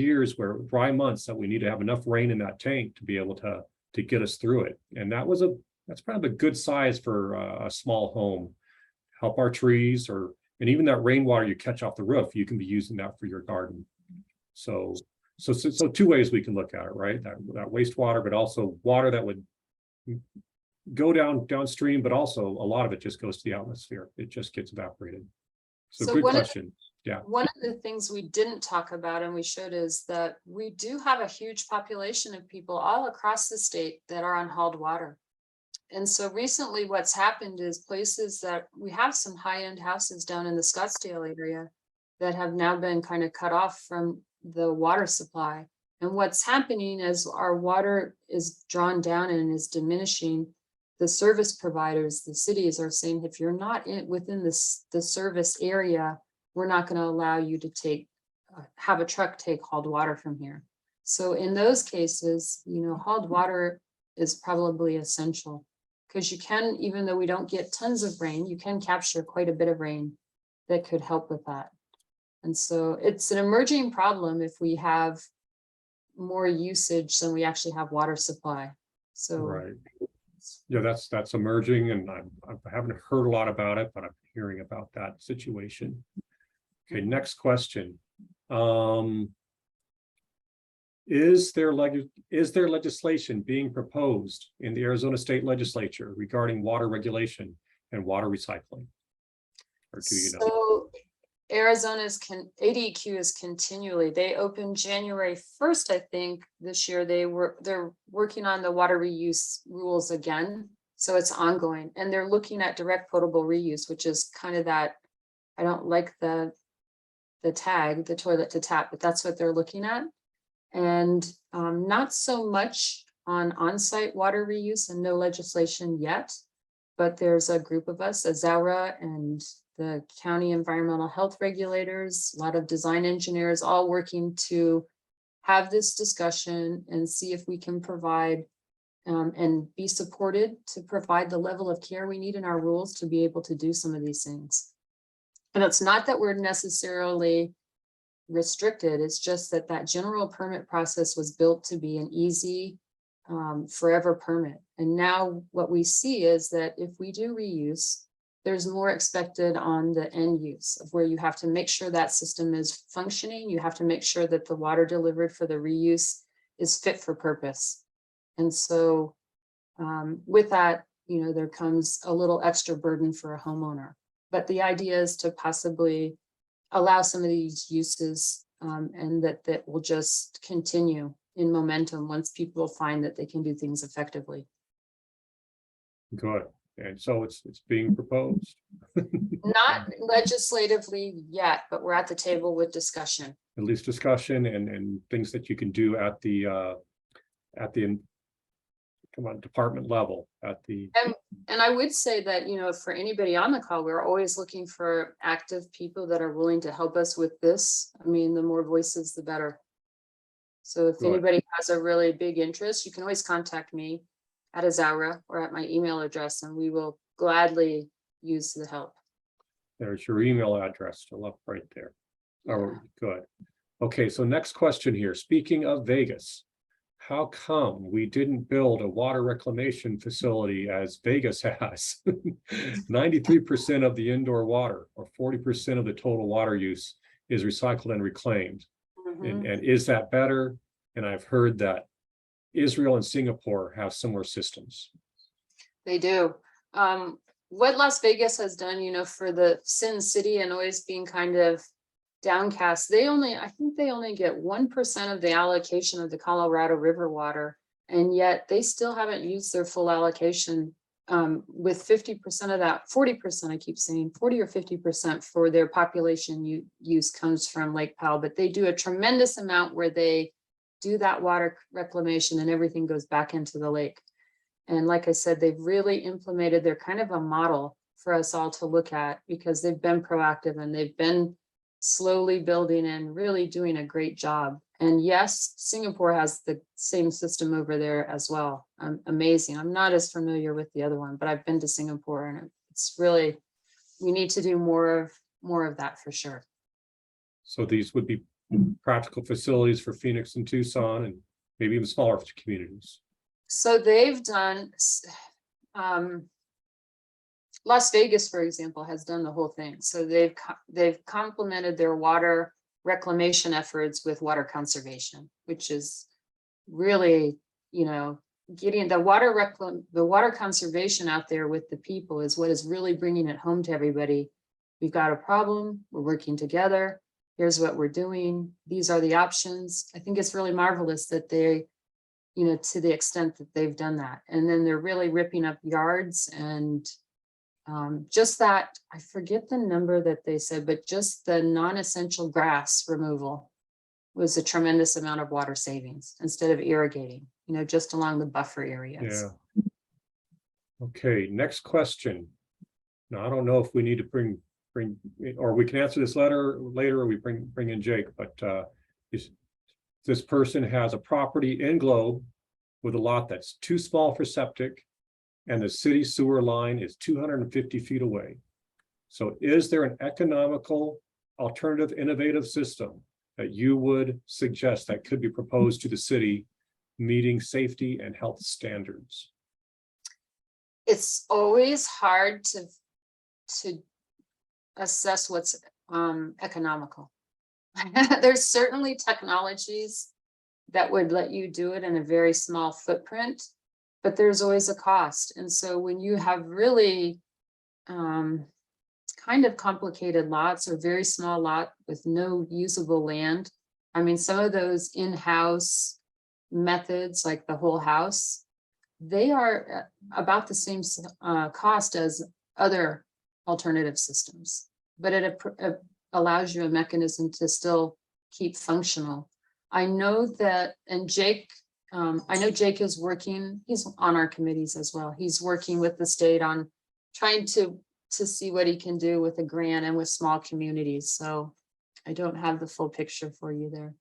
months that we need to have enough rain in that tank to be able to get us through it. And that's probably a good size for a small home. Help our trees, and even that rainwater you catch off the roof, you can be using that for your garden. So two ways we can look at it, right? That wastewater, but also water that would go downstream, but also a lot of it just goes to the atmosphere. It just gets evaporated. So good question. Yeah. One of the things we didn't talk about, and we should, is that we do have a huge population of people all across the state that are on hauled water. And so recently what's happened is places that we have some high-end houses down in the Scottsdale area that have now been kind of cut off from the water supply. And what's happening as our water is drawn down and is diminishing, the service providers, the cities are saying, if you're not within the service area, we're not going to allow you to have a truck take hauled water from here. So in those cases, hauled water is probably essential, because you can, even though we don't get tons of rain, you can capture quite a bit of rain that could help with that. And so it's an emerging problem if we have more usage than we actually have water supply. So right. Yeah, that's emerging, and I haven't heard a lot about it, but I'm hearing about that situation. Okay, next question. Is there legislation being proposed in the Arizona State Legislature regarding water regulation and water recycling? Or do you know? So Arizona's ADQ is continually, they opened January 1st, I think, this year. They're working on the water reuse rules again. So it's ongoing, and they're looking at direct potable reuse, which is kind of that, I don't like the tag, the toilet to tap, but that's what they're looking at. And not so much on on-site water reuse, and no legislation yet. but there's a group of us, Azara and the county environmental health regulators, a lot of design engineers, all working to have this discussion and see if we can provide and be supported to provide the level of care we need in our rules to be able to do some of these things. And it's not that we're necessarily restricted, it's just that that general permit process was built to be an easy forever permit. And now what we see is that if we do reuse, there's more expected on the end use of where you have to make sure that system is functioning. You have to make sure that the water delivered for the reuse is fit for purpose. And so with that, you know, there comes a little extra burden for a homeowner. But the idea is to possibly allow some of these uses and that will just continue in momentum once people find that they can do things effectively. Good. And so it's being proposed. Not legislatively yet, but we're at the table with discussion. At least discussion and things that you can do at the department level And I would say that, you know, for anybody on the call, we're always looking for active people that are willing to help us with this. I mean, the more voices, the better. So if anybody has a really big interest, you can always contact me at Azara or at my email address, and we will gladly use the help. There's your email address still up right there. Oh, good. Okay, so next question here. Speaking of Vegas, how come we didn't build a water reclamation facility as Vegas has? 93% of the indoor water, or 40% of the total water use, is recycled and reclaimed. And is that better? And I've heard that Israel and Singapore have similar systems. They do. What Las Vegas has done, you know, for the Sin City and always being kind of downcast, I think they only get 1% of the allocation of the Colorado River water, and yet they still haven't used their full allocation with 50% of that, 40%, I keep saying 40 or 50% for their population use comes from Lake Powell, but they do a tremendous amount where they do that water reclamation and everything goes back into the lake. And like I said, they've really implemented, they're kind of a model for us all to look at because they've been proactive and they've been slowly building and really doing a great job. And yes, Singapore has the same system over there as well. Amazing. I'm not as familiar with the other one, but I've been to Singapore and it's really, we need to do more of that for sure. So these would be practical facilities for Phoenix and Tucson and maybe even smaller communities. So they've done, Las Vegas, for example, has done the whole thing. So they've complemented their water reclamation efforts with water conservation, which is really, you know, getting the water conservation out there with the people is what is really bringing it home to everybody. We've got a problem, we're working together. Here's what we're doing. These are the options. I think it's really marvelous that they, you know, to the extent that they've done that. And then they're really ripping up yards and just that, I forget the number that they said, but just the non-essential grass removal was a tremendous amount of water savings instead of irrigating, you know, just along the buffer areas. Yeah. Okay, next question. Now, I don't know if we need to bring, or we can answer this later, or we bring in Jake, but this person has a property in Globe with a lot that's too small for septic, and the city sewer line is 250 feet away. So is there an economical, alternative, innovative system that you would suggest that could be proposed to the city, meeting safety and health standards? It's always hard to assess what's economical. There's certainly technologies that would let you do it in a very small footprint, but there's always a cost. And so when you have really kind of complicated lots or very small lot with no usable land, I mean, some of those in-house methods, like the whole house, they are about the same cost as other alternative systems, but it allows you a mechanism to still keep functional. I know that, and Jake, I know Jake is working, he's on our committees as well. He's working with the state on trying to see what he can do with a grant and with small communities. So I don't have the full picture for you there.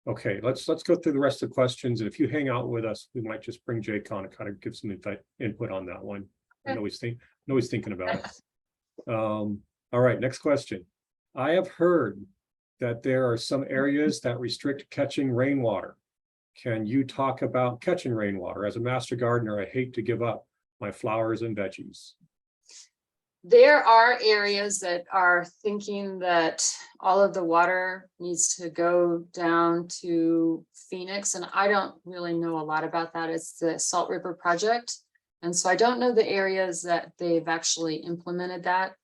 Okay, let's go through the rest of the questions. And if you hang out with us, we might just bring Jake on and kind of give some input on that one. I know he's thinking about it. All right, next question. I have heard that there are some areas that restrict catching rainwater. Can you talk about catching rainwater? As a master gardener, I hate to give up my flowers and veggies. There are areas that are thinking that all of the water needs to go down to Phoenix, and I don't really know a lot about that. It's the Salt River Project. And so I don't know the areas that they've actually implemented that.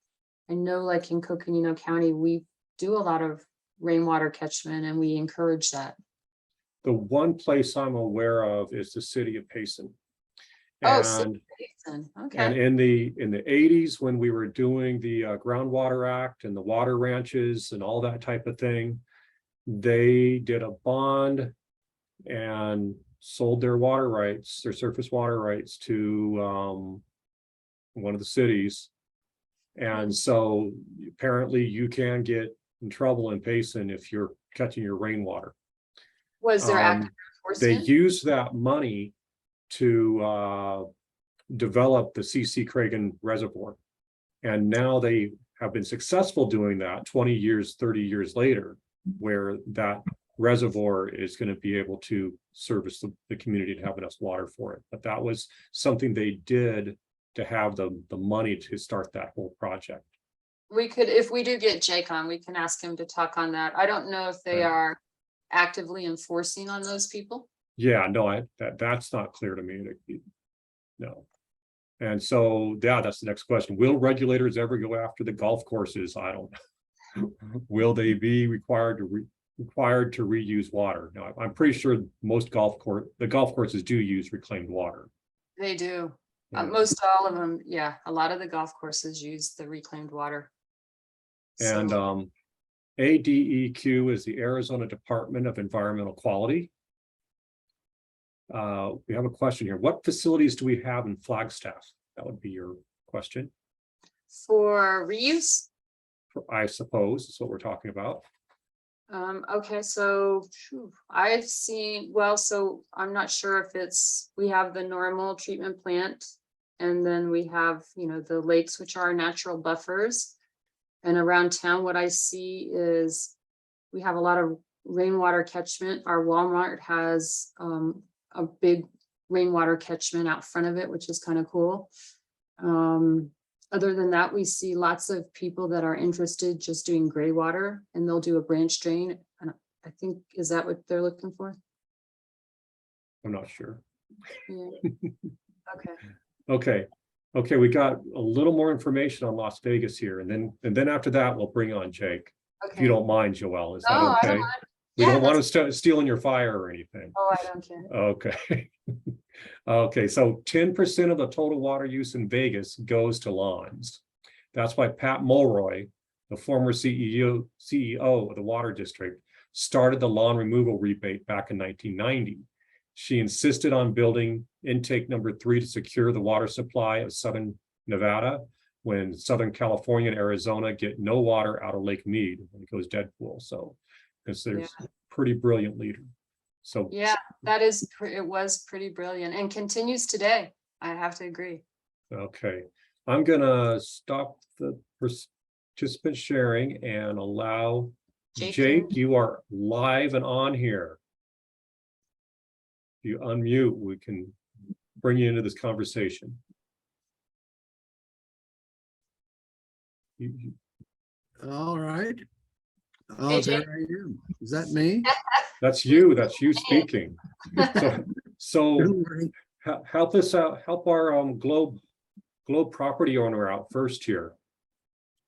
I know like in Coconino County, we do a lot of rainwater catchment and we encourage that. The one place I'm aware of is the city of Payson. And in the 80s, when we were doing the Groundwater Act and the water ranches and all that type of thing, they did a bond and sold their water rights, their surface water rights to one of the cities. And so apparently you can get in trouble in Payson if you're catching your rainwater. Was there active they enforcement? used that money to develop the C.C. Cragen Reservoir. And now they have been successful doing that 20 years, 30 years later, where that reservoir is going to be able to service the community to have enough water for it. But that was something they did to have the money to start that whole project. We could, if we do get Jake on, we can ask him to talk on that. I don't know if they are actively enforcing on those people. Yeah, no, that's not clear to me. No. And so, yeah, that's the next question. Will regulators ever go after the golf courses? I don't know. Will they be required to reuse water? Now, I'm pretty sure most golf courses do use reclaimed water. They do. Most all of them, yeah. A lot of the golf courses use the reclaimed water. And ADEQ is the Arizona Department of Environmental Quality. We have a question here. What facilities do we have in Flagstaff? That would be your question. For reuse? I suppose that's what we're talking about. Okay, so I've seen, well, so I'm not sure if we have the normal treatment plant, and then we have, the lakes, which are natural buffers. And around town, what I see is we have a lot of rainwater catchment. Our Walmart has a big rainwater catchment out front of it, which is kind of cool. Other than that, we see lots of people that are interested just doing gray water, and they'll do a branch drain. And I think, is that what they're looking for? I'm not sure. Yeah. Okay. We got a little more information on Las Vegas here, and then after that, we'll bring on Jake. Okay. If you don't mind, Joelle, is that I okay? don't mind. We don't want to stealing your fire or anything. Oh, I don't care. Okay. Okay, so 10% of the total water use in Vegas goes to lawns. That's why Pat Mulroy, the former CEO of the Water District, started the lawn removal rebate back in 1990. She insisted on building intake number 3 to secure the water supply of Southern Nevada when Southern California and Arizona get no water out of Lake Mead when it goes dead pool. So, because there's a pretty brilliant leader. So yeah, it was pretty brilliant and continues today. I have to agree. Okay, I'm gonna stop the participant sharing and allow Jake, you are live and on here. If you unmute, we can bring you into this conversation. All right. Oh, Hey, there Jake. I am. Is that me? That's you speaking. So Good morning. help us out, help our Globe property owner out first here.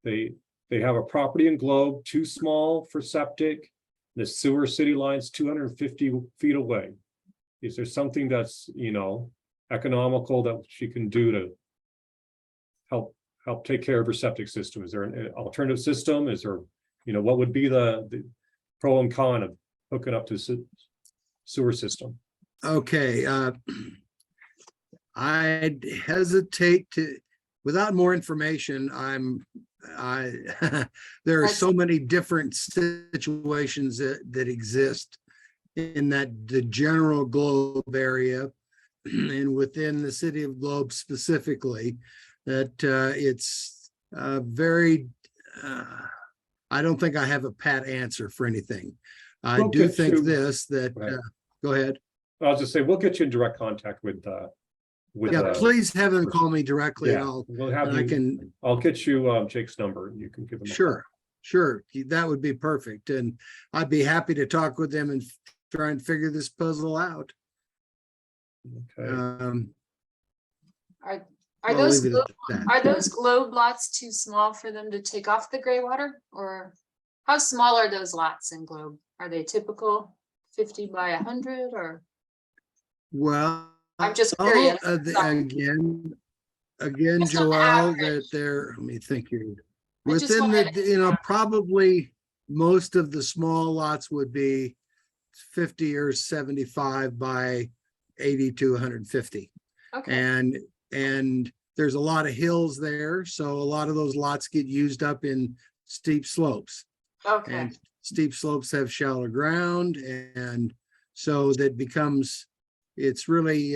They have a property in Globe, too small for septic. The sewer city line's 250 feet away. Is there something that's, economical that she can do to help take care of her septic system? Is there an alternative system? Is there, what would be the pro and con of hooking up to the sewer system? Okay. I'd hesitate to, without more information, there are so many different situations that exist in the general Globe area and within the city of Globe specifically, that it's very, I don't think I have a pat answer for anything. I We'll do get think you- this, that, Right. go ahead. I'll just say, we'll get you in direct contact with Yeah, please have them call me directly. Yeah, we'll have And I you, can, I'll get you Jake's number and you can give him. a call. sure, that would be perfect. And I'd be happy to talk with them and try and figure this puzzle out. Okay. Are I'll those leave it at that. are those globe lots too small for them to take off the gray water? Or how small are those lots in Globe? Are they typical 50 by 100 or? Well, I'm just curious. again, Just on Joelle, average. that let me think here. I just Within wanted the, probably most of the small lots would be 50 or 75 by 80 to 150. Okay, And there's a lot of hills there, so a lot of those lots get used up in steep slopes. okay, And steep slopes have shallow ground, and so that becomes, it's really,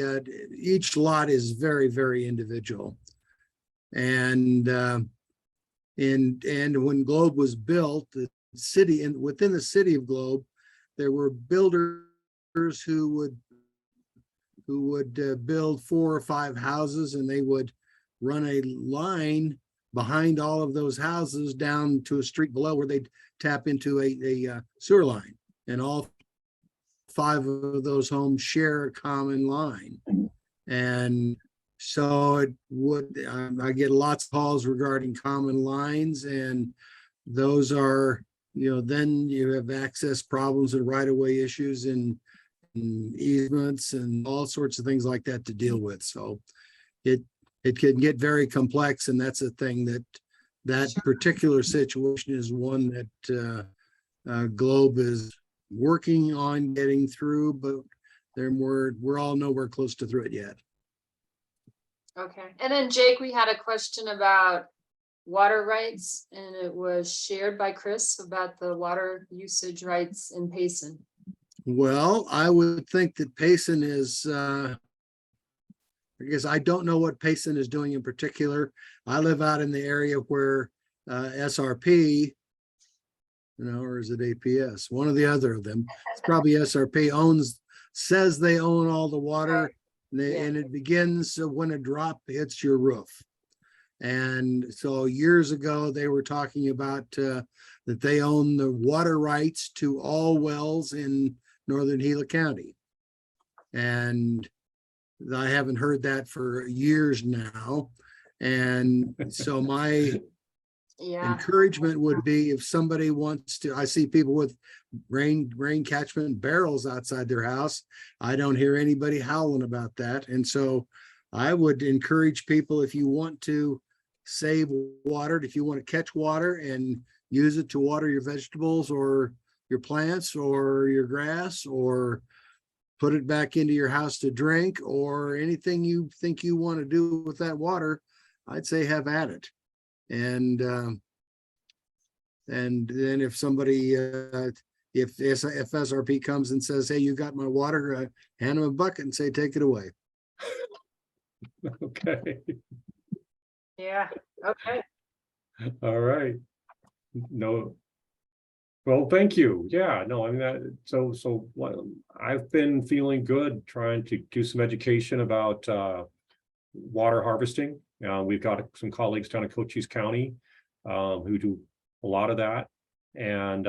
each lot is very, very individual. And when Globe was built, the city, and within the city of Globe, there were builders who would build 4 or 5 houses, and they would run a line behind all of those houses down to a street below where they'd tap into a sewer line. And all 5 of those homes share a common line. And so it would, I get lots of calls regarding common lines, and those are, then you have access problems and right-of-way issues and easements and all sorts of things like that to deal with. So it can get very complex, and that's a thing that particular situation is one that Globe is working on getting through, but we're all nowhere close to through it yet. okay. And then Jake, we had a question about water rights, and it was shared by Chris about the water usage rights in Payson. Well, I would think that Payson is, because I don't know what Payson is doing in particular. I live out in the area where SRP, or is it APS? One or the other of them. It's probably SRP says they own all the water, and it begins when a drop hits your roof. And so years ago, they were talking about that they own the water rights to all wells in northern Gila County. And I haven't heard that for years now. And so my encouragement would be, if somebody wants to, I see people with rain catchment barrels outside their house. I don't hear anybody howling about that. And so I would encourage people, if you want to save water, if you want to catch water and use it to water your vegetables or your plants or your grass, or put it back into your house to drink, or anything you think you want to do with that water, I'd say have at it. And then if somebody, if SRP comes and says, hey, you got my water, hand them a bucket and say, take it away. Okay, Yeah, okay. all right. No. Well, thank you. Yeah, no, I mean, so I've been feeling good trying to do some education about water harvesting. We've got some colleagues down in Cochise County who do a lot of that. And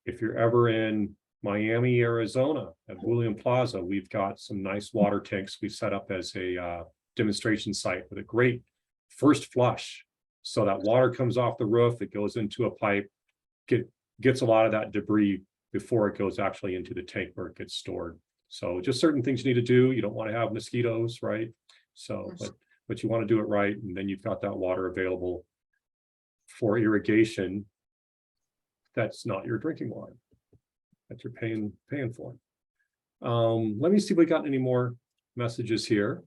if you're ever in Miami, Arizona at William Plaza, we've got some nice water tanks we set up as a demonstration site with a great first flush. So that water comes off the roof, it goes into a pipe, gets a lot of that debris before it goes actually into the tank where it gets stored. So just certain things you need to do. You don't want to have mosquitoes, right? So, but you want to do it right, and then you've got that water available for irrigation. That's not your drinking water that you're paying for. Let me see if we got any more messages here.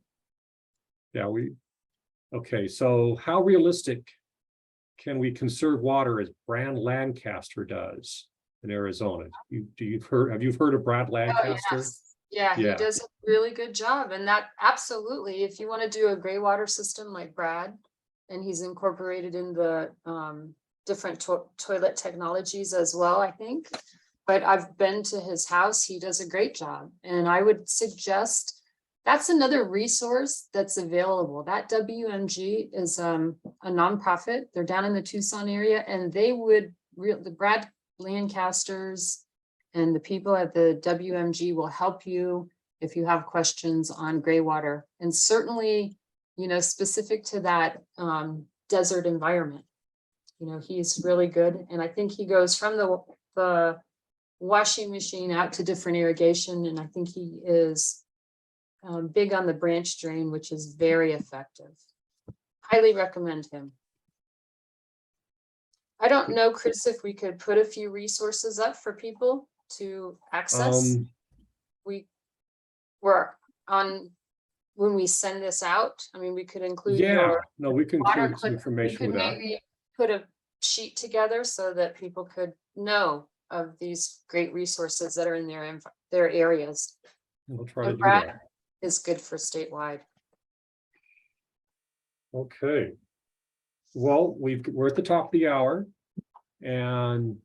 Yeah, okay, so how realistic can we conserve water as Brad Lancaster does in Arizona? Have you heard of Brad Oh, Lancaster? yes. Yeah, he Yeah. does a really good job, and that absolutely, if you want to do a gray water system like Brad, and he's incorporated in the different toilet technologies as well, I think. But I've been to his house, he does a great job, and I would suggest that's another resource that's available. That WMG is a nonprofit. They're down in the Tucson area, and they would the Brad Lancasters and the people at the WMG will help you if you have questions on gray water, and certainly, you know, specific to that desert environment. You know, he's really good, and I think he goes from the washing machine out to different irrigation, and I think he is big on the branch drain, which is very effective. Highly recommend him. I don't know, Chris, if we could put a few resources up for people to access. We're on when we send this out. I mean, we could include Yeah, no, we can water include some we information could with that. maybe put a sheet together so that people could know of these great resources that are in their areas. We'll try to And do Brad that. is good for statewide. Okay. Well, we're at the top of the hour, and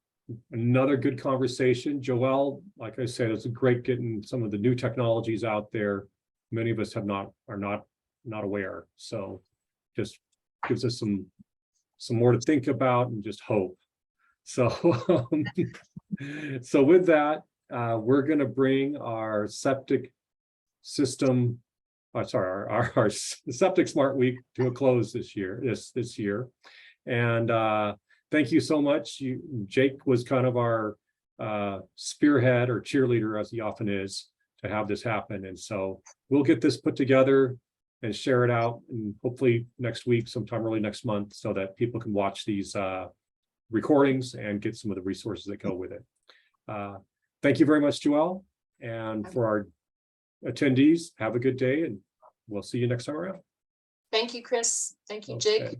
another good conversation. Joelle, like I said, it's great getting some of the new technologies out there. Many of us are not aware. So just gives us some more to think about and just hope. So so with that, we're going to bring our septic system, our Septic Smart Week to a close this year. And thank you so much. Jake was kind of our spearhead or cheerleader, as he often is, to have this happen. And so we'll get this put together and share it out, and hopefully next week, sometime early next month, so that people can watch these recordings and get some of the resources that go with it. Thank you very much, Joelle. And for our attendees, have a good day, and we'll see you next time around. Thank you, Chris. Thank you, Okay. Jake.